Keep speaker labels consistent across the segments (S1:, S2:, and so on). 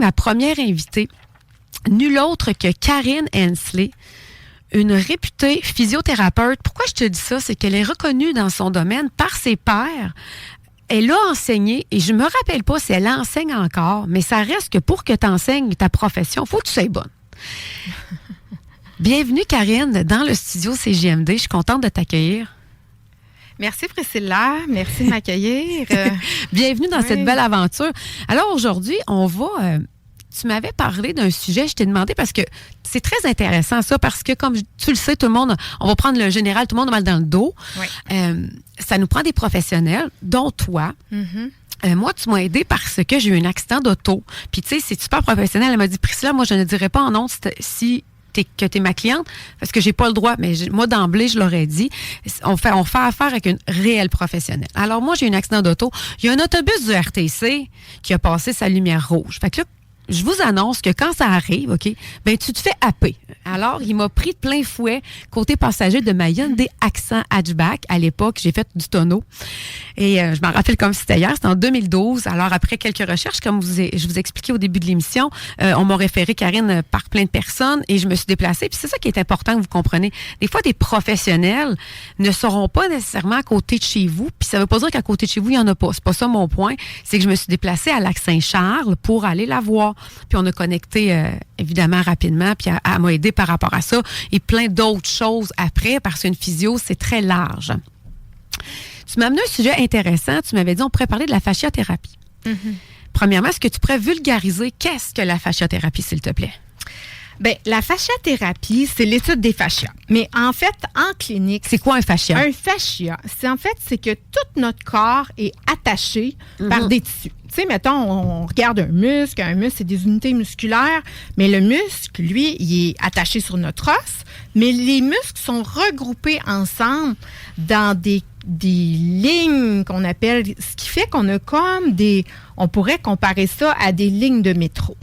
S1: ma première invitée, nulle autre que Karine Hensley, une réputée physiothérapeute. Pourquoi je te dis ça? C'est qu'elle est reconnue dans son domaine par ses pairs. Elle a enseigné, et je me rappelle pas si elle enseigne encore, mais ça reste que pour que tu enseignes ta profession, il faut que tu sois bonne. Bienvenue, Karine, dans le studio CJMD. Je suis contente de t'accueillir.
S2: Merci, Priscilla. Merci de m'accueillir.
S1: Bienvenue dans cette belle aventure. Alors, aujourd'hui, on va... tu m'avais parlé d'un sujet, je t'ai demandé, parce que c'est très intéressant, ça, parce que, comme tu le sais, tout le monde... On va prendre le général, tout le monde a mal dans le dos.
S2: Oui.
S1: Ça nous prend des professionnels, dont toi.
S2: Mm-hmm.
S1: Moi, tu m'as aidé parce que j'ai eu un accident d'auto. Puis, tu sais, c'est super professionnel. Elle m'a dit, Priscilla, moi, je ne dirais pas en honte si que tu es ma cliente, parce que j'ai pas le droit. Mais moi, d'emblée, je l'aurais dit. On fait affaire avec une réelle professionnelle. Alors, moi, j'ai eu un accident d'auto. Il y a un autobus du RTC qui a passé sa lumière rouge. Fait que là, je vous annonce que quand ça arrive, OK, ben tu te fais happer. Alors, il m'a pris de plein fouet côté passager de ma Hyundai Accent hatchback. À l'époque, j'ai fait du tonneau. Et je m'en rappelle comme si c'était hier, c'était en 2012. Alors, après quelques recherches, comme je vous expliquais au début de l'émission, on m'a référé, Karine, par plein de personnes et je me suis déplacée. Puis c'est ça qui est important que vous compreniez. Des fois, des professionnels ne seront pas nécessairement à côté de chez vous. Puis ça ne veut pas dire qu'à côté de chez vous, il n'y en a pas. C'est pas ça mon point. C'est que je me suis déplacée à Lac-Saint-Charles pour aller la voir. Puis on a connecté, évidemment, rapidement. Puis elle m'a aidé par rapport à ça. Et plein d'autres choses après, parce qu'une physio, c'est très large. Tu m'as amené un sujet intéressant. Tu m'avais dit, on pourrait parler de la fasciathérapie. Mm-hmm. Premièrement, est-ce que tu pourrais vulgariser qu'est-ce que la fasciathérapie, s'il te plaît?
S2: Bien, la fasciathérapie, c'est l'étude des fascias. Mais en fait, en clinique...
S1: C'est quoi un fascia?
S2: Un fascia, c'est que tout notre corps est attaché par des tissus. Tu sais, mettons, on regarde un muscle, c'est des unités musculaires, mais le muscle, lui, il est attaché sur notre os, mais les muscles sont regroupés ensemble dans des lignes qu'on appelle, ce qui fait qu'on a comme on pourrait comparer ça à des lignes de métro.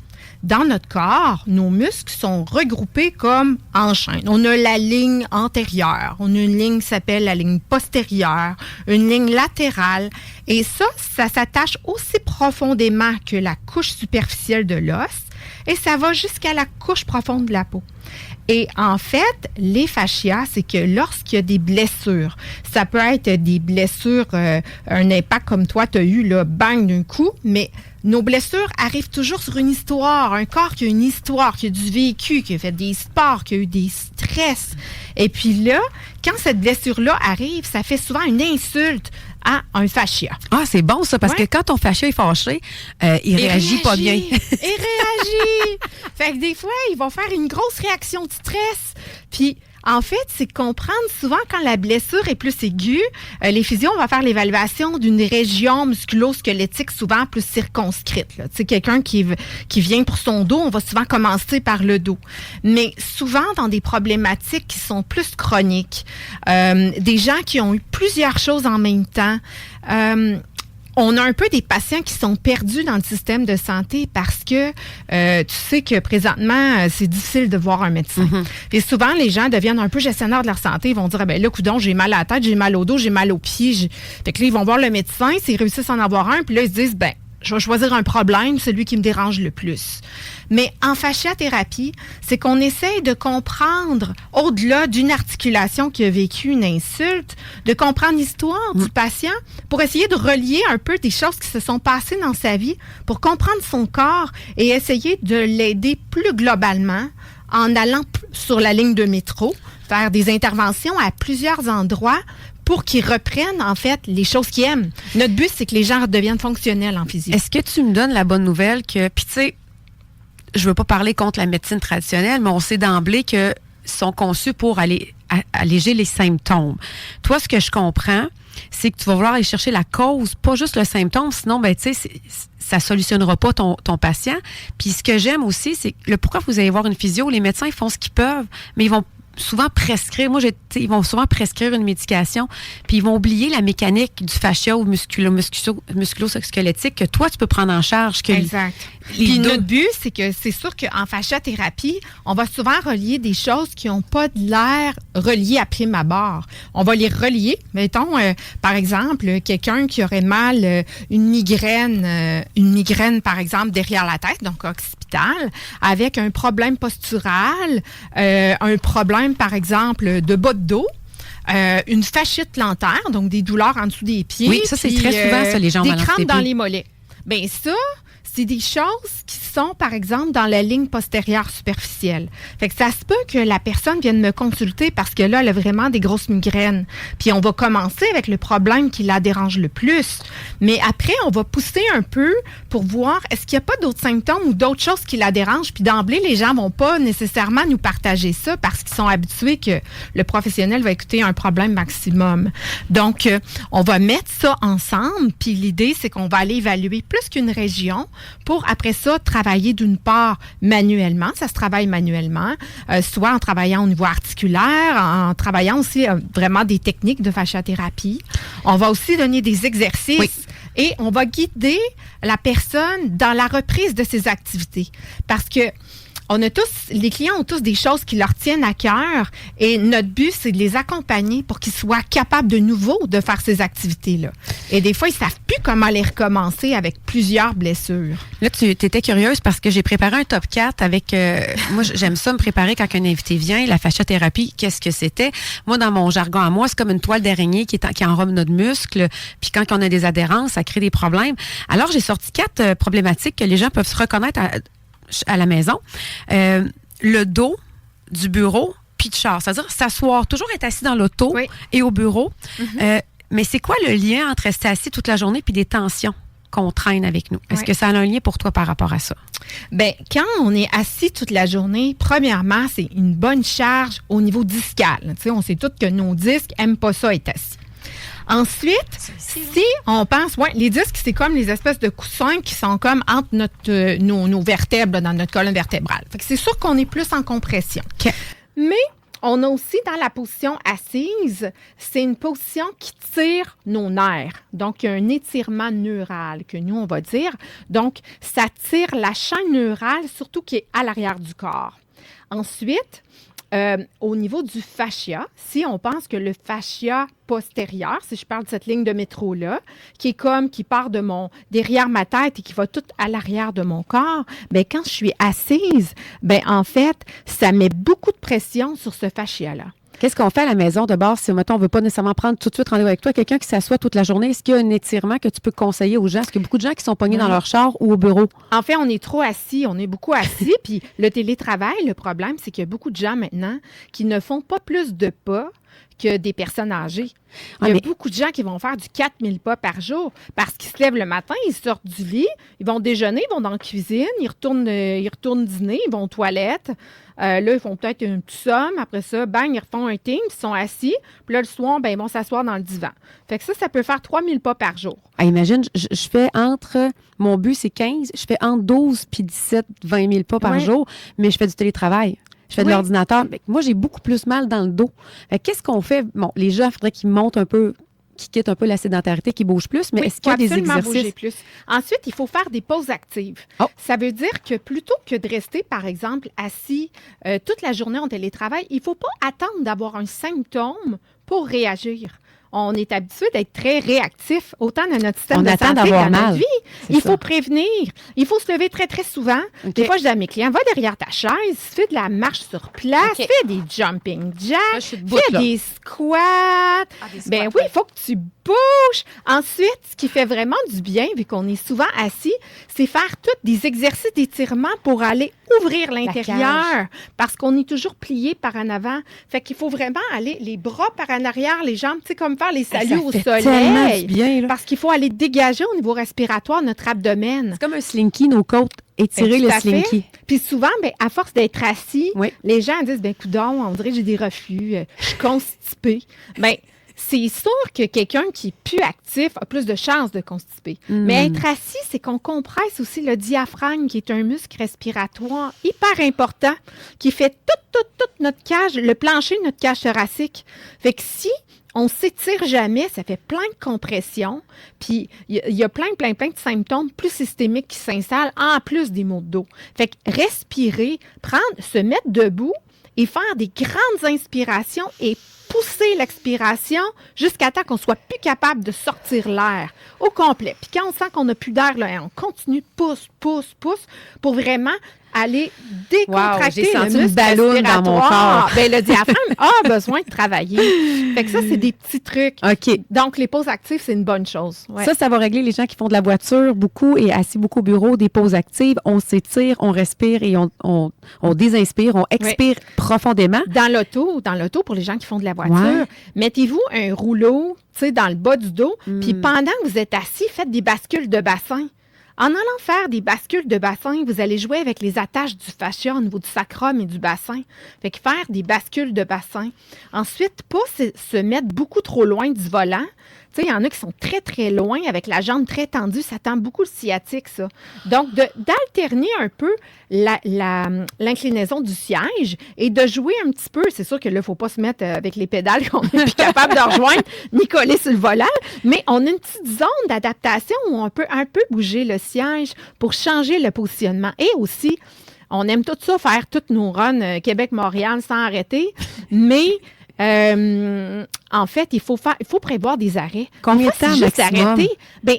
S2: Dans notre corps, nos muscles sont regroupés comme en chaîne. On a la ligne antérieure, on a une ligne qui s'appelle la ligne postérieure, une ligne latérale. Et ça s'attache aussi profondément que la couche superficielle de l'os et ça va jusqu'à la couche profonde de la peau. Et en fait, les fascias, c'est que lorsqu'il y a des blessures, ça peut être des blessures, un impact comme toi, tu as eu, là, bang d'un coup, mais nos blessures arrivent toujours sur une histoire, un corps qui a une histoire, qui a du vécu, qui a fait des sports, qui a eu des stress. Et puis là, quand cette blessure-là arrive, ça fait souvent une insulte à un fascia.
S1: Ah, c'est bon ça, parce que quand ton fascia est fâché, il réagit pas bien.
S2: Il réagit! Fait que des fois, il va faire une grosse réaction de stress. Puis, en fait, c'est comprendre souvent quand la blessure est plus aiguë, les physios, on va faire l'évaluation d'une région musculo-squelettique souvent plus circonscrite. Tu sais, quelqu'un qui vient pour son dos, on va souvent commencer par le dos. Mais souvent, dans des problématiques qui sont plus chroniques, des gens qui ont eu plusieurs choses en même temps, on a un peu des patients qui sont perdus dans le système de santé parce que tu sais que présentement, c'est difficile de voir un médecin. Mm-hmm. Et souvent, les gens deviennent un peu gestionnaires de leur santé. Ils vont dire, ben là, coudonc, j'ai mal à la tête, j'ai mal au dos, j'ai mal aux pieds. Fait que là, ils vont voir le médecin, s'ils réussissent à en avoir un, puis là, ils se disent, ben, je vais choisir un problème, celui qui me dérange le plus. Mais en fasciathérapie, c'est qu'on essaye de comprendre, au-delà d'une articulation qui a vécu une insulte, de comprendre l'histoire du patient pour essayer de relier un peu des choses qui se sont passées dans sa vie, pour comprendre son corps et essayer de l'aider plus globalement en allant sur la ligne de métro, faire des interventions à plusieurs endroits pour qu'ils reprennent, en fait, les choses qu'ils aiment. Notre but, c'est que les gens redeviennent fonctionnels en physique.
S1: Est-ce que tu me donnes la bonne nouvelle que... Puis, tu sais, je veux pas parler contre la médecine traditionnelle, mais on sait d'emblée qu'ils sont conçus pour alléger les symptômes. Toi, ce que je comprends, c'est que tu vas vouloir aller chercher la cause, pas juste le symptôme, sinon, ben, tu sais, ça solutionnera pas ton patient. Puis, ce que j'aime aussi, c'est pourquoi vous allez voir une physio, les médecins, ils font ce qu'ils peuvent, mais ils vont souvent prescrire, ils vont souvent prescrire une médication, puis ils vont oublier la mécanique du fascia ou musculo-squelettique que toi, tu peux prendre en charge.
S2: Exact. Puis notre but, c'est que c'est sûr qu'en fasciathérapie, on va souvent relier des choses qui n'ont pas de l'air reliées à prime abord. On va les relier. Mettons, par exemple, quelqu'un qui aurait mal, une migraine, par exemple, derrière la tête, donc occipital, avec un problème postural, un problème, par exemple, de bas de dos, une fasciite plantaire, donc des douleurs en dessous des pieds.
S1: Oui, ça, c'est très souvent ça, les gens
S2: des crampes dans les mollets. Bien, ça, c'est des choses qui sont, par exemple, dans la ligne postérieure superficielle. Fait que ça se peut que la personne vienne me consulter parce que là, elle a vraiment des grosses migraines. Puis on va commencer avec le problème qui la dérange le plus. Mais après, on va pousser un peu pour voir est-ce qu'il n'y a pas d'autres symptômes ou d'autres choses qui la dérangent. Puis d'emblée, les gens ne vont pas nécessairement nous partager ça parce qu'ils sont habitués que le professionnel va écouter un problème maximum. Donc, on va mettre ça ensemble. Puis l'idée, c'est qu'on va aller évaluer plus qu'une région pour, après ça, travailler d'une part manuellement, ça se travaille manuellement, soit en travaillant au niveau articulaire, en travaillant aussi vraiment des techniques de fasciathérapie. On va aussi donner des exercices et on va guider la personne dans la reprise de ses activités. Parce que les clients ont tous des choses qui leur tiennent à cœur et notre but, c'est de les accompagner pour qu'ils soient capables de nouveau de faire ces activités-là. Et des fois, ils ne savent plus comment les recommencer avec plusieurs blessures.
S1: Là, tu étais curieuse parce que j'ai préparé un top 4 avec... moi, j'aime ça me préparer quand un invité vient. La fasciathérapie, qu'est-ce que c'était? Moi, dans mon jargon à moi, c'est comme une toile d'araignée qui enrobe notre muscle. Puis quand on a des adhérences, ça crée des problèmes. Alors, j'ai sorti 4 problématiques que les gens peuvent se reconnaître à la maison. Le dos du bureau, puis de char. C'est-à-dire s'asseoir, toujours être assis dans l'auto et au bureau. Mm-hmm. Mais c'est quoi le lien entre rester assis toute la journée puis des tensions qu'on traîne avec nous? Est-ce que ça a un lien pour toi par rapport à ça?
S2: Bien, quand on est assis toute la journée, premièrement, c'est une bonne charge au niveau discal. Tu sais, on sait tous que nos disques n'aiment pas ça être assis. Ensuite, si on pense, les disques, c'est comme les espèces de coussins qui sont comme entre nos vertèbres, dans notre colonne vertébrale. Fait que c'est sûr qu'on est plus en compression.
S1: Okay.
S2: Mais on a aussi dans la position assise, c'est une position qui tire nos nerfs. Donc, il y a un étirement neural que nous, on va dire. Donc, ça tire la chaîne neurale, surtout qui est à l'arrière du corps. Ensuite, au niveau du fascia, si on pense que le fascia postérieur, si je parle de cette ligne de métro-là, qui part derrière ma tête et qui va tout à l'arrière de mon corps, bien, quand je suis assise, bien, en fait, ça met beaucoup de pression sur ce fascia-là.
S1: Qu'est-ce qu'on fait à la maison de base si, mettons, on ne veut pas nécessairement prendre tout de suite rendez-vous avec toi? Quelqu'un qui s'assoit toute la journée, est-ce qu'il y a un étirement que tu peux conseiller aux gens? Est-ce qu'il y a beaucoup de gens qui sont pognés dans leur char ou au bureau?
S2: En fait, on est trop assis. On est beaucoup assis. Puis le télétravail, le problème, c'est qu'il y a beaucoup de gens maintenant qui ne font pas plus de pas que des personnes âgées. Il y a beaucoup de gens qui vont faire du 4000 pas par jour parce qu'ils se lèvent le matin, ils sortent du lit, ils vont déjeuner, ils vont dans la cuisine, ils retournent dîner, ils vont aux toilettes. Là, ils font peut-être une petite somme. Après ça, bang, ils refont un team, ils sont assis. Puis là, le soir, ben, ils vont s'asseoir dans le divan. Fait que ça peut faire 3000 pas par jour.
S1: Ah, imagine, je fais mon but, c'est 15, je fais entre 12 puis 17, 20 000 pas par jour, mais je fais du télétravail. Je fais de l'ordinateur. Moi, j'ai beaucoup plus mal dans le dos. Qu'est-ce qu'on fait? Bon, les gens, il faudrait qu'ils montent un peu, qu'ils quittent un peu la sédentarité, qu'ils bougent plus, mais est-ce qu'il y a des exercices?
S2: Bouger plus. Ensuite, il faut faire des pauses actives. Oh. Ça veut dire que plutôt que de rester, par exemple, assis toute la journée en télétravail, il ne faut pas attendre d'avoir un symptôme pour réagir. On est habitué d'être très réactif, autant dans notre système de santé que dans notre vie. Il faut prévenir. Il faut se lever très, très souvent. Okay. Des fois, je dis à mes clients, va derrière ta chaise, fais de la marche sur place, fais des jumping jacks, fais des squats. Ben oui, il faut que tu bouges. Ensuite, ce qui fait vraiment du bien, vu qu'on est souvent assis, c'est faire tous des exercices d'étirement pour aller ouvrir l'intérieur. Parce qu'on est toujours plié par en avant. Fait qu'il faut vraiment aller les bras par en arrière, les jambes, tu sais, comme faire les saluts au soleil. Bien, parce qu'il faut aller dégager au niveau respiratoire notre abdomen.
S1: C'est comme un slinky, nos côtes. Étirer le slinky.
S2: Puis souvent, ben, à force d'être assis, les gens disent, ben coudonc, on dirait que j'ai des reflux, je suis constipée. Ben, c'est sûr que quelqu'un qui est plus actif a plus de chances de constiper. Mais être assis, c'est qu'on compresse aussi le diaphragme, qui est un muscle respiratoire hyper important, qui fait toute notre cage, le plancher de notre cage thoracique. Fait que si on s'étire jamais, ça fait plein de compressions, puis il y a plein de symptômes plus systémiques qui s'installent, en plus des maux de dos. Fait que respirer, se mettre debout et faire des grandes inspirations et pousser l'expiration jusqu'à temps qu'on soit plus capable de sortir l'air au complet. Puis quand on sent qu'on n'a plus d'air, là, on continue de pousse pour vraiment aller décontracter le muscle respiratoire.
S1: Dans mon corps.
S2: Ben, le diaphragme a besoin de travailler. Fait que ça, c'est des petits trucs.
S1: OK.
S2: Donc, les pauses actives, c'est une bonne chose. Ouais.
S3: Ça va régler les gens qui font de la voiture beaucoup et assis beaucoup au bureau, des pauses actives. On s'étire, on respire et on désinspire, on expire profondément.
S2: Dans l'auto, pour les gens qui font de la voiture, mettez-vous un rouleau, dans le bas du dos, puis pendant que vous êtes assis, faites des bascules de bassin. En allant faire des bascules de bassin, vous allez jouer avec les attaches du fascia au niveau du sacrum et du bassin. Fait que faire des bascules de bassin. Ensuite, pas se mettre beaucoup trop loin du volant. Tu sais, il y en a qui sont très, très loin avec la jambe très tendue. Ça tend beaucoup le sciatique, ça. Donc, d'alterner un peu l'inclinaison du siège et de jouer un petit peu. C'est sûr que là, il ne faut pas se mettre avec les pédales qu'on n'est plus capable de rejoindre ni coller sur le volant. Mais on a une petite zone d'adaptation où on peut un peu bouger le siège pour changer le positionnement. Et aussi, on aime tout ça, faire toutes nos runs Québec-Montréal sans arrêter. Mais en fait, il faut prévoir des arrêts.
S3: Combien de temps
S2: juste
S3: maximum?
S2: Arrêter, bien,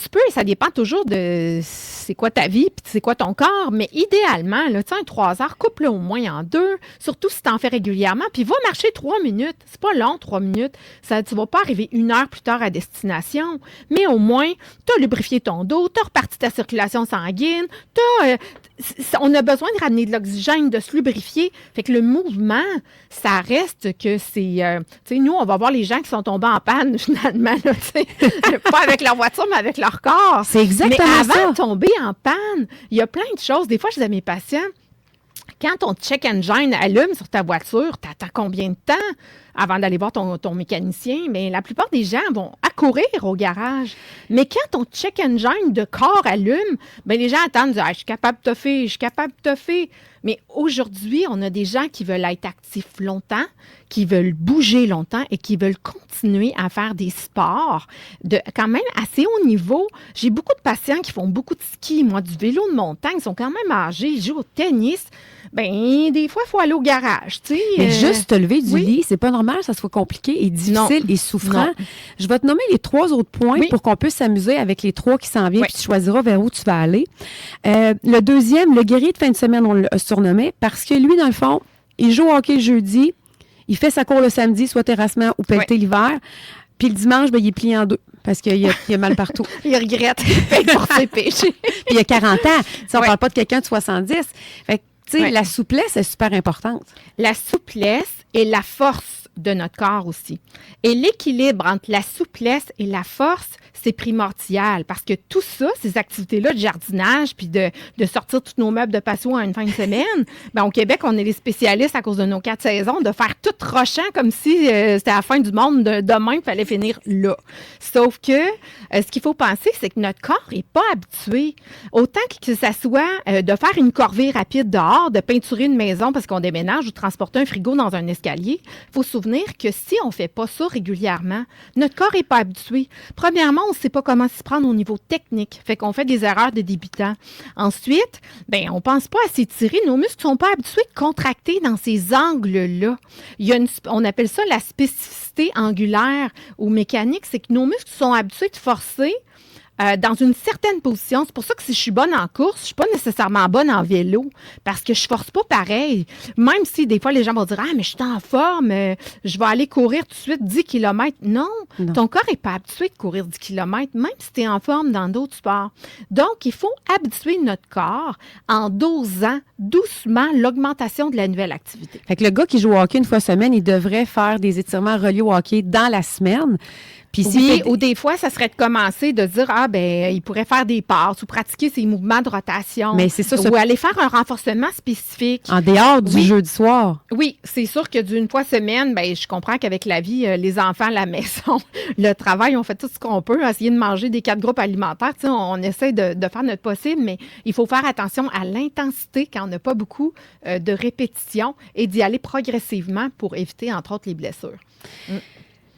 S2: tu peux, ça dépend toujours de c'est quoi ta vie puis c'est quoi ton corps, mais idéalement, là, tu sais, 3 heures, coupe-le au moins en 2, surtout si tu en fais régulièrement, puis va marcher 3 minutes. C'est pas long, 3 minutes. Tu vas pas arriver 1 heure plus tard à destination, mais au moins, tu as lubrifié ton dos, tu as reparti ta circulation sanguine, on a besoin de ramener de l'oxygène, de se lubrifier. Fait que le mouvement, ça reste que c'est... tu sais, nous, on va voir les gens qui sont tombés en panne, finalement, là, tu sais, pas avec leur voiture, mais avec leur corps.
S3: C'est exactement
S2: mais avant
S3: ça.
S2: de tomber en panne, il y a plein de choses. Des fois, je dis à mes patients, quand ton check engine allume sur ta voiture, tu attends combien de temps avant d'aller voir ton mécanicien? Bien, la plupart des gens vont accourir au garage. Mais quand ton check engine de corps allume, bien, les gens attendent, disent, je suis capable de toffer. Mais aujourd'hui, on a des gens qui veulent être actifs longtemps, qui veulent bouger longtemps et qui veulent continuer à faire des sports de quand même assez haut niveau. J'ai beaucoup de patients qui font beaucoup de ski, moi, du vélo de montagne, ils sont quand même âgés, ils jouent au tennis. Bien, des fois, il faut aller au garage, tu sais.
S3: Mais juste te lever du lit, c'est pas normal, ça soit compliqué et difficile et souffrant. Non. Je vais te nommer les 3 autres points pour qu'on puisse s'amuser avec les 3 qui s'en viennent, puis tu choisiras vers où tu vas aller. Le deuxième, le guerrier de fin de semaine, on l'a surnommé, parce que lui, dans le fond, il joue au hockey le jeudi, il fait sa cour le samedi, soit terrassement ou pelleté l'hiver, puis le dimanche, il est plié en 2 parce qu'il a mal partout.
S2: Il regrette pour ses péchés.
S3: Puis il a 40 ans. On ne parle pas de quelqu'un de 70. Fait que, tu sais, la souplesse est super importante.
S2: La souplesse et la force de notre corps aussi. Et l'équilibre entre la souplesse et la force, c'est primordial parce que tout ça, ces activités-là de jardinage puis de sortir tous nos meubles de patio en une fin de semaine, bien, au Québec, on est les spécialistes à cause de nos 4 saisons de faire tout rochant comme si c'était la fin du monde. Demain, il fallait finir là. Sauf que ce qu'il faut penser, c'est que notre corps n'est pas habitué. Autant que ça soit de faire une corvée rapide dehors, de peinturer une maison parce qu'on déménage ou transporter un frigo dans un escalier, il faut se souvenir que si on ne fait pas ça régulièrement, notre corps n'est pas habitué. Premièrement, on ne sait pas comment s'y prendre au niveau technique. Fait qu'on fait des erreurs de débutants. Ensuite, on ne pense pas à s'étirer. Nos muscles ne sont pas habitués de contracter dans ces angles-là. On appelle ça la spécificité angulaire ou mécanique. C'est que nos muscles sont habitués de forcer dans une certaine position. C'est pour ça que si je suis bonne en course, je ne suis pas nécessairement bonne en vélo parce que je ne force pas pareil. Même si des fois, les gens vont dire « Ah, mais je suis en forme, je vais aller courir tout de suite 10 km. » Non, ton corps n'est pas habitué de courir 10 km, même si tu es en forme dans d'autres sports. Donc, il faut habituer notre corps en dosant doucement l'augmentation de la nouvelle activité.
S3: Fait que le gars qui joue au hockey une fois semaine, il devrait faire des étirements reliés au hockey dans la semaine. Puis
S2: oui, ou des fois, ça serait de commencer de dire, il pourrait faire des passes ou pratiquer ses mouvements de rotation.
S3: Mais c'est ça.
S2: Ou aller faire un renforcement spécifique.
S3: En dehors du jeudi soir.
S2: Oui, c'est sûr que d'une fois semaine, je comprends qu'avec la vie, les enfants à la maison, le travail, on fait tout ce qu'on peut, essayer de manger des 4 groupes alimentaires. On essaie de faire notre possible, mais il faut faire attention à l'intensité quand on n'a pas beaucoup de répétitions et d'y aller progressivement pour éviter, entre autres, les blessures.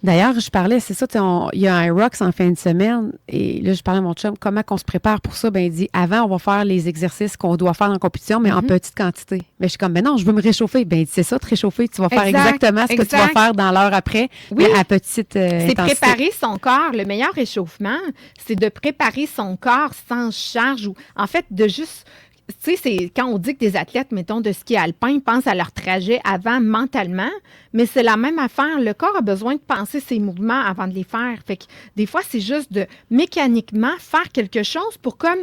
S3: D'ailleurs, je parlais, c'est ça, il y a un Rocks en fin de semaine, et là, je parlais à mon chum, comment qu'on se prépare pour ça? Ben, il dit, avant, on va faire les exercices qu'on doit faire en compétition, mais en petite quantité. Mais je suis comme, non, je veux me réchauffer. Ben, c'est ça, te réchauffer. Tu vas faire exactement ce que tu vas faire dans l'heure après, mais à petite intensité.
S2: C'est préparer son corps. Le meilleur réchauffement, c'est de préparer son corps sans charge ou, en fait, de juste... Tu sais, c'est quand on dit que des athlètes, mettons, de ski alpin, pensent à leur trajet avant mentalement, mais c'est la même affaire. Le corps a besoin de penser ses mouvements avant de les faire. Fait que des fois, c'est juste de mécaniquement faire quelque chose pour comme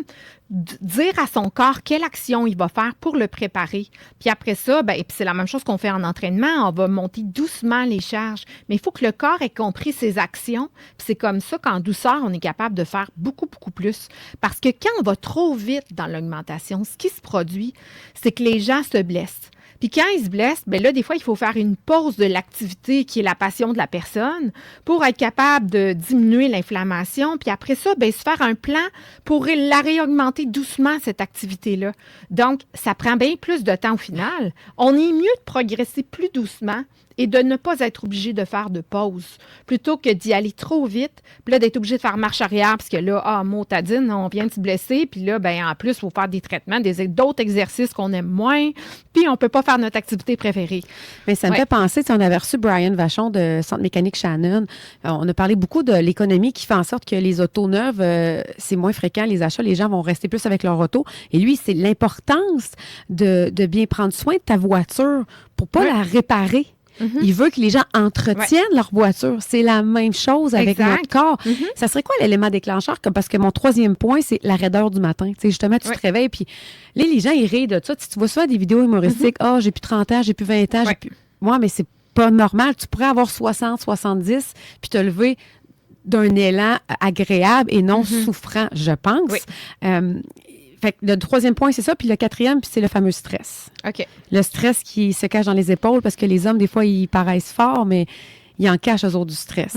S2: dire à son corps quelle action il va faire pour le préparer. Puis après ça, puis c'est la même chose qu'on fait en entraînement. On va monter doucement les charges. Mais il faut que le corps ait compris ses actions. Puis c'est comme ça qu'en douceur, on est capable de faire beaucoup, beaucoup plus. Parce que quand on va trop vite dans l'augmentation, ce qui se produit, c'est que les gens se blessent. Puis quand ils se blessent, là, des fois, il faut faire une pause de l'activité qui est la passion de la personne pour être capable de diminuer l'inflammation. Puis après ça, se faire un plan pour la réaugmenter doucement, cette activité-là. Donc, ça prend bien plus de temps au final. On est mieux de progresser plus doucement et de ne pas être obligé de faire de pause, plutôt que d'y aller trop vite, puis là, d'être obligé de faire marche arrière, parce que là, motadine, on vient de se blesser, puis là, en plus, il faut faire des traitements, d'autres exercices qu'on aime moins, puis on ne peut pas faire notre activité préférée.
S3: Mais ça me fait penser, on avait reçu Brian Vachon de Centre mécanique Shannon, on a parlé beaucoup de l'économie qui fait en sorte que les autos neuves, c'est moins fréquent, les achats, les gens vont rester plus avec leur auto, et lui, c'est l'importance de bien prendre soin de ta voiture pour pas la réparer. Il veut que les gens entretiennent leur voiture. C'est la même chose avec notre corps. Ça serait quoi l'élément déclencheur? Parce que mon troisième point, c'est la raideur du matin. Tu sais, justement, tu te réveilles, puis là, les gens, ils rient de ça. Tu vois souvent des vidéos humoristiques. J'ai plus 30 ans, j'ai plus 20 ans. Moi, mais c'est pas normal. Tu pourrais avoir 60, 70, puis te lever d'un élan agréable et non souffrant, je pense. Fait que le troisième point, c'est ça. Puis le quatrième, c'est le fameux stress.
S2: OK.
S3: Le stress qui se cache dans les épaules parce que les hommes, des fois, ils paraissent forts, mais ils en cachent eux autres du stress.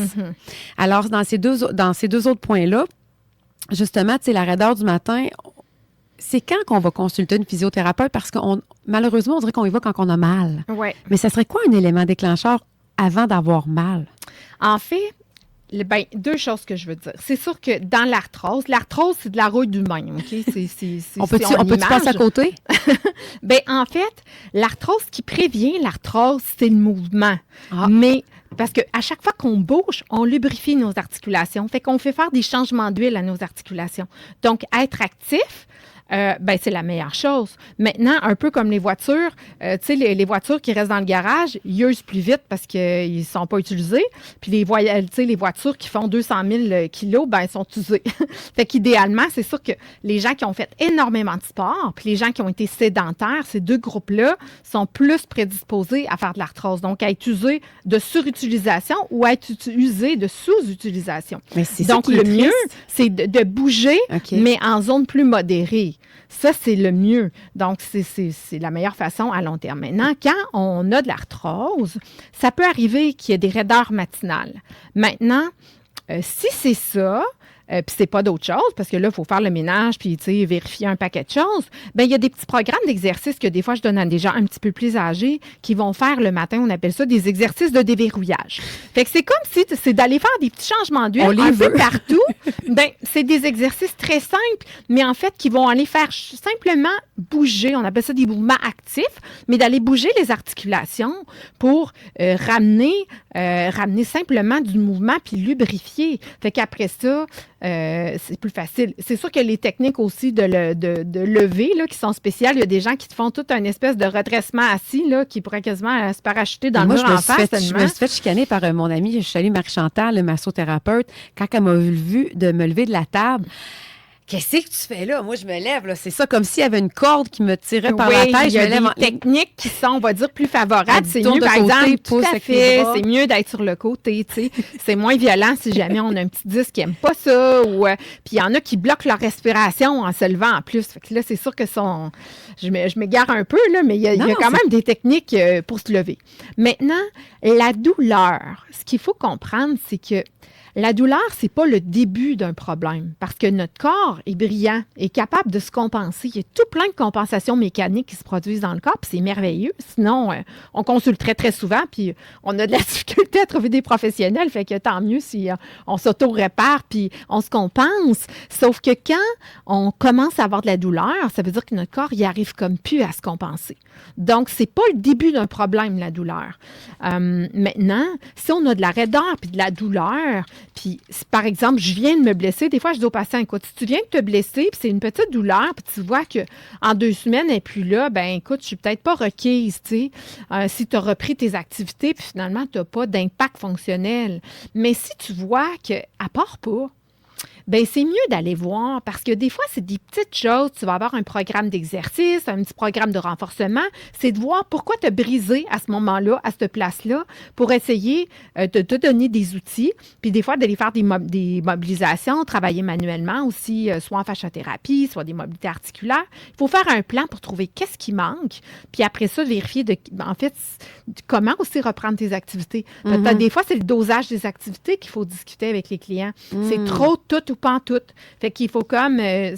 S3: Alors, dans ces deux autres points-là, justement, tu sais, la raideur du matin, c'est quand qu'on va consulter une physiothérapeute? Parce que malheureusement, on dirait qu'on y va quand on a mal.
S2: Ouais.
S3: Mais ça serait quoi un élément déclencheur avant d'avoir mal?
S2: En fait, deux choses que je veux dire. C'est sûr que dans l'arthrose, c'est de la rouille d'humain, OK?
S3: On peut-tu passer à côté?
S2: En fait, l'arthrose, qui prévient l'arthrose, c'est le mouvement. Mais parce qu'à chaque fois qu'on bouge, on lubrifie nos articulations. Fait qu'on fait faire des changements d'huile à nos articulations. Donc, être actif, c'est la meilleure chose. Maintenant, un peu comme les voitures, tu sais, les voitures qui restent dans le garage, ils usent plus vite parce qu'ils ne sont pas utilisés. Puis les voitures qui font 200 000 kilos, elles sont usées. Fait qu'idéalement, c'est sûr que les gens qui ont fait énormément de sport, puis les gens qui ont été sédentaires, ces deux groupes-là sont plus prédisposés à faire de l'arthrose. Donc, à être usés de surutilisation ou à être usés de sous-utilisation. Donc, le mieux, c'est de bouger, mais en zone plus modérée. Ça, c'est le mieux. Donc, c'est la meilleure façon à long terme. Maintenant, quand on a de l'arthrose, ça peut arriver qu'il y ait des raideurs matinales. Maintenant, si c'est ça, puis c'est pas d'autre chose, parce que là, il faut faire le ménage, puis, tu sais, vérifier un paquet de choses, il y a des petits programmes d'exercices que des fois, je donne à des gens un petit peu plus âgés qui vont faire le matin, on appelle ça des exercices de déverrouillage. Fait que c'est comme si c'est d'aller faire des petits changements d'huile un peu partout. C'est des exercices très simples, mais en fait, qui vont aller faire simplement bouger, on appelle ça des mouvements actifs, mais d'aller bouger les articulations pour ramener simplement du mouvement puis lubrifier. Fait qu'après ça, c'est plus facile. C'est sûr que les techniques aussi de lever là, qui sont spéciales, il y a des gens qui te font tout un espèce de redressement assis là, qui pourrait quasiment se parachuter dans le mur en face.
S3: Je me suis fait chicaner par mon amie, je salue Marie-Chantal, le massothérapeute, quand elle m'a vu de me lever de la table. qu'est-ce que tu fais là? Moi, je me lève, là. C'est ça, comme s'il y avait une corde qui me tirait par la tête.
S2: Il y a des techniques qui sont, on va dire, plus favorables. C'est mieux, par exemple, tout à fait. C'est mieux d'être sur le côté, tu sais. C'est moins violent si jamais on a un petit disque qui n'aime pas ça. Puis il y en a qui bloquent leur respiration en se levant en plus. Fait que là, c'est sûr que je m'égare un peu, là, mais il y a quand même des techniques pour se lever. Maintenant, la douleur, ce qu'il faut comprendre, c'est que la douleur, c'est pas le début d'un problème parce que notre corps est brillant, est capable de se compenser. Il y a tout plein de compensations mécaniques qui se produisent dans le corps, puis c'est merveilleux. Sinon, on consulterait très souvent, puis on a de la difficulté à trouver des professionnels, fait que tant mieux si on s'auto-répare, puis on se compense. Sauf que quand on commence à avoir de la douleur, ça veut dire que notre corps, il arrive comme plus à se compenser. Donc, c'est pas le début d'un problème, la douleur. Maintenant, si on a de la raideur puis de la douleur, puis, par exemple, je viens de me blesser. Des fois, je dis aux patients, écoute, si tu viens de te blesser, puis c'est une petite douleur, puis tu vois qu'en 2 semaines, elle n'est plus là, ben écoute, je suis peut-être pas requise, tu sais, si tu as repris tes activités, puis finalement, tu n'as pas d'impact fonctionnel. Mais si tu vois qu'elle part pas, bien, c'est mieux d'aller voir parce que des fois, c'est des petites choses. Tu vas avoir un programme d'exercice, un petit programme de renforcement. C'est de voir pourquoi tu as brisé à ce moment-là, à cette place-là, pour essayer de te donner des outils. Puis des fois, d'aller faire des mobilisations, travailler manuellement aussi, soit en fasciothérapie, soit des mobilités articulaires. Il faut faire un plan pour trouver qu'est-ce qui manque. Puis après ça, vérifier, en fait, comment aussi reprendre tes activités. Mm-hmm. Des fois, c'est le dosage des activités qu'il faut discuter avec les clients. C'est trop tout ou pas en tout. Fait qu'il faut comme... le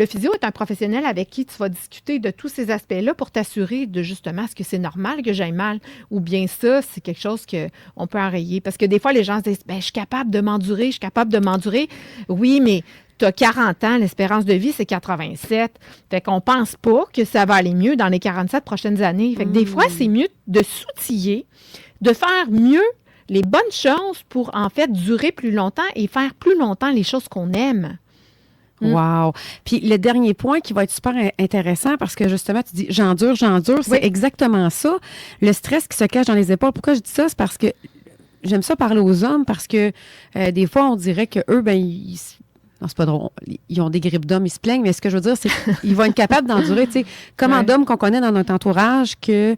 S2: physio est un professionnel avec qui tu vas discuter de tous ces aspects-là pour t'assurer de justement, est-ce que c'est normal que j'aille mal ou bien ça, c'est quelque chose qu'on peut enrayer. Parce que des fois, les gens se disent, je suis capable de m'endurer. Oui, mais tu as 40 ans, l'espérance de vie, c'est 87. Fait qu'on pense pas que ça va aller mieux dans les 47 prochaines années. Fait que des fois, c'est mieux de s'outiller, de faire mieux les bonnes choses pour, en fait, durer plus longtemps et faire plus longtemps les choses qu'on aime.
S3: Wow! Puis le dernier point qui va être super intéressant parce que justement, tu dis j'endure, c'est exactement ça. Le stress qui se cache dans les épaules. Pourquoi je dis ça? C'est parce que j'aime ça parler aux hommes parce que des fois, on dirait qu'eux, non, c'est pas drôle. Ils ont des grippes d'hommes, ils se plaignent, mais ce que je veux dire, c'est qu'ils vont être capables d'endurer, tu sais, comment d'hommes qu'on connaît dans notre entourage qui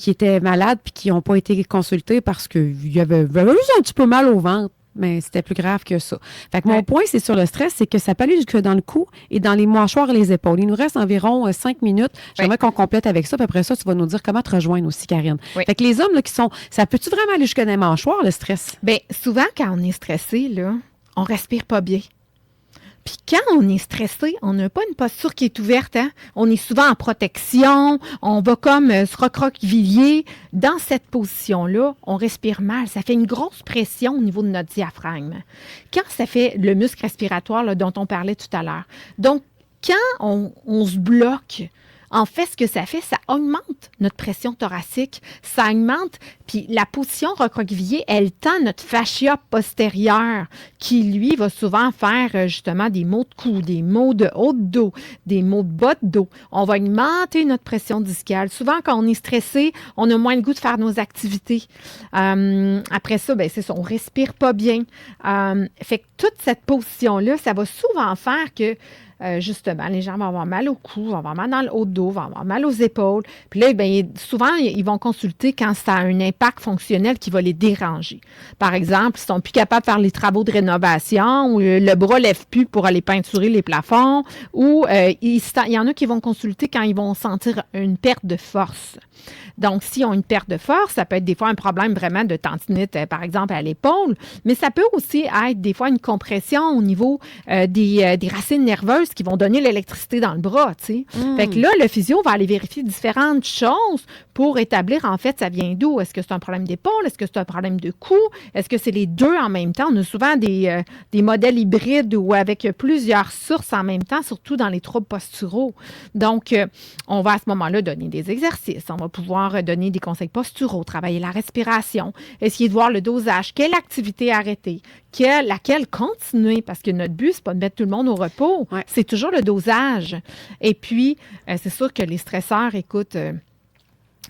S3: étaient malades puis qui n'ont pas été consultés parce qu'ils avaient juste un petit peu mal au ventre. Mais c'était plus grave que ça. Fait que mon point, c'est sur le stress, c'est que ça peut aller jusque dans le cou et dans les mâchoires et les épaules. Il nous reste environ 5 minutes. J'aimerais qu'on complète avec ça. Puis après ça, tu vas nous dire comment te rejoindre aussi, Karine. Fait que les hommes là, ça peut-tu vraiment aller jusque dans les mâchoires, le stress?
S2: Bien, souvent, quand on est stressé, là, on respire pas bien. Puis quand on est stressé, on n'a pas une posture qui est ouverte. Hein? On est souvent en protection, on va comme se recroqueviller. Dans cette position-là, on respire mal. Ça fait une grosse pression au niveau de notre diaphragme. Quand ça fait le muscle respiratoire là, dont on parlait tout à l'heure. Donc, quand on se bloque, en fait, ce que ça fait, ça augmente notre pression thoracique, ça augmente, puis la position recroquevillée, elle tend notre fascia postérieur, qui, lui, va souvent faire justement des maux de cou, des maux de haut de dos, des maux de bas de dos. On va augmenter notre pression discale. Souvent, quand on est stressé, on a moins le goût de faire nos activités. Après ça, c'est ça, on respire pas bien. Fait que toute cette position-là, ça va souvent faire que justement, les gens vont avoir mal au cou, vont avoir mal dans le haut de dos, vont avoir mal aux épaules. Puis là, souvent, ils vont consulter quand ça a un impact fonctionnel qui va les déranger. Par exemple, ils sont plus capables de faire les travaux de rénovation ou le bras ne lève plus pour aller peinturer les plafonds ou il y en a qui vont consulter quand ils vont sentir une perte de force. Donc, s'ils ont une perte de force, ça peut être des fois un problème vraiment de tendinite, par exemple, à l'épaule, mais ça peut aussi être des fois une compression au niveau des racines nerveuses qui vont donner l'électricité dans le bras, tu sais. Fait que là, le physio va aller vérifier différentes choses pour établir, en fait, ça vient d'où? Est-ce que c'est un problème d'épaule? Est-ce que c'est un problème de cou? Est-ce que c'est les deux en même temps? On a souvent des modèles hybrides ou avec plusieurs sources en même temps, surtout dans les troubles posturaux. Donc, on va à ce moment-là donner des exercices. On va pouvoir donner des conseils posturaux, travailler la respiration, essayer de voir le dosage, quelle activité arrêter, laquelle continuer, parce que notre but, c'est pas de mettre tout le monde au repos, c'est toujours le dosage. Et puis, c'est sûr que les stresseurs, écoute,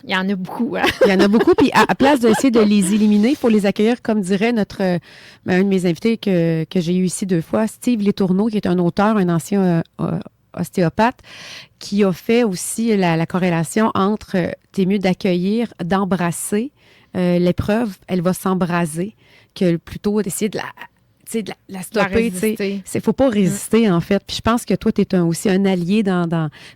S2: Il y en a beaucoup. Hein?
S3: Il y en a beaucoup. Puis à place d'essayer de les éliminer, il faut les accueillir, comme dirait un de mes invités que j'ai eu ici 2 fois, Steve Letourneau, qui est un auteur, un ancien ostéopathe, qui a fait aussi la corrélation entre t'es mieux d'accueillir, d'embrasser l'épreuve, elle va s'embraser, que plutôt d'essayer de la stopper. Il ne faut pas résister, en fait. Puis je pense que toi, tu es aussi un allié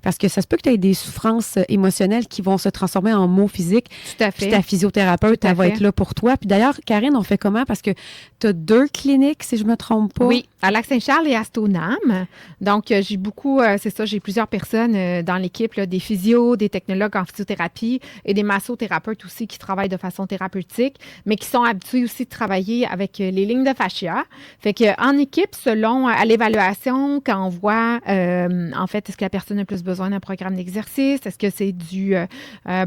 S3: parce que ça se peut que tu aies des souffrances émotionnelles qui vont se transformer en maux physiques.
S2: Tout à fait.
S3: Puis ta physiothérapeute, elle va être là pour toi. Puis d'ailleurs, Karine, on fait comment? Parce que tu as 2 cliniques, si je ne me trompe pas.
S2: Oui, à Lac-Saint-Charles et à Stoneham. Donc, j'ai beaucoup, j'ai plusieurs personnes dans l'équipe, là, des physios, des technologues en physiothérapie et des massothérapeutes aussi qui travaillent de façon thérapeutique, mais qui sont habitués aussi de travailler avec les lignes de fascia. Fait qu'en équipe, selon à l'évaluation, quand on voit, en fait, est-ce que la personne a plus besoin d'un programme d'exercice? Est-ce que c'est du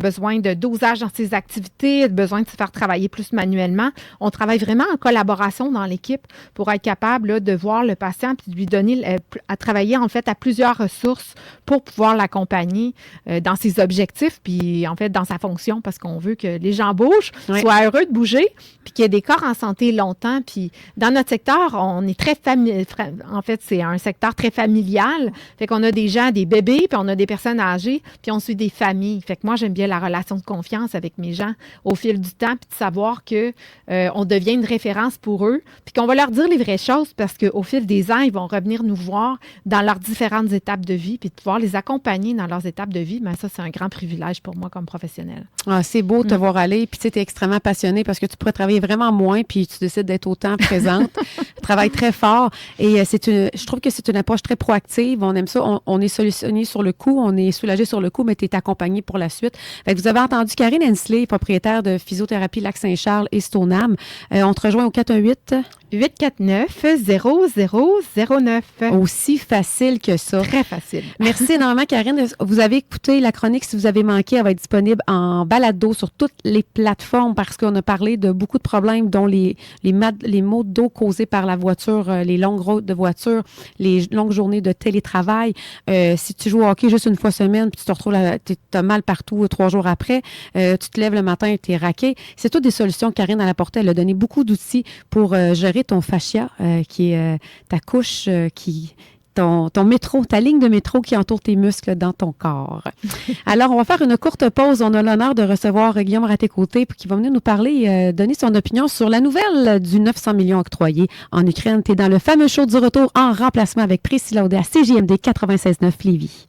S2: besoin de dosage dans ses activités, besoin de se faire travailler plus manuellement? On travaille vraiment en collaboration dans l'équipe pour être capable là, de voir le patient puis de lui donner à travailler, en fait, à plusieurs ressources pour pouvoir l'accompagner dans ses objectifs puis, en fait, dans sa fonction parce qu'on veut que les gens bougent, soient heureux de bouger puis qu'il y ait des corps en santé longtemps. Puis, dans notre secteur, on est très en fait, c'est un secteur très familial. Fait qu'on a des gens, des bébés, puis on a des personnes âgées, puis on suit des familles. Fait que moi, j'aime bien la relation de confiance avec mes gens au fil du temps, puis de savoir que on devient une référence pour eux, puis qu'on va leur dire les vraies choses parce qu'au fil des ans, ils vont revenir nous voir dans leurs différentes étapes de vie, puis de pouvoir les accompagner dans leurs étapes de vie. Mais ça, c'est un grand privilège pour moi comme professionnelle.
S3: Ah, c'est beau de te voir aller, puis tu sais, tu es extrêmement passionnée parce que tu pourrais travailler vraiment moins, puis tu décides d'être autant présente. Travaille très fort et je trouve que c'est une approche très proactive. On aime ça. On est solutionné sur le coup, on est soulagé sur le coup, mais tu es accompagné pour la suite. Fait que vous avez entendu Karine Hensley, propriétaire de Physiothérapie Lac-Saint-Charles et Stoneham. On te rejoint au 418
S2: 849-0009.
S3: Aussi facile que ça.
S2: Très facile.
S3: Merci énormément, Karine. Vous avez écouté la chronique. Si vous avez manqué, elle va être disponible en balado sur toutes les plateformes parce qu'on a parlé de beaucoup de problèmes, dont les maux de dos causés par la voiture, les longues routes de voiture, les longues journées de télétravail. Si tu joues au hockey juste une fois semaine puis tu te retrouves tu as mal partout 3 jours après, tu te lèves le matin et tu es raqué. C'est toutes des solutions que Karine a apportées. Elle a donné beaucoup d'outils pour gérer ton fascia, qui est ta couche, ton métro, ta ligne de métro qui entoure tes muscles dans ton corps. Alors, on va faire une courte pause. On a l'honneur de recevoir Guillaume Raté-Côté qui va venir nous parler, donner son opinion sur la nouvelle du 900 millions octroyés en Ukraine. Tu es dans le fameux show du retour en remplacement avec Priscilla Audet à CJMD 96.9 Lévis.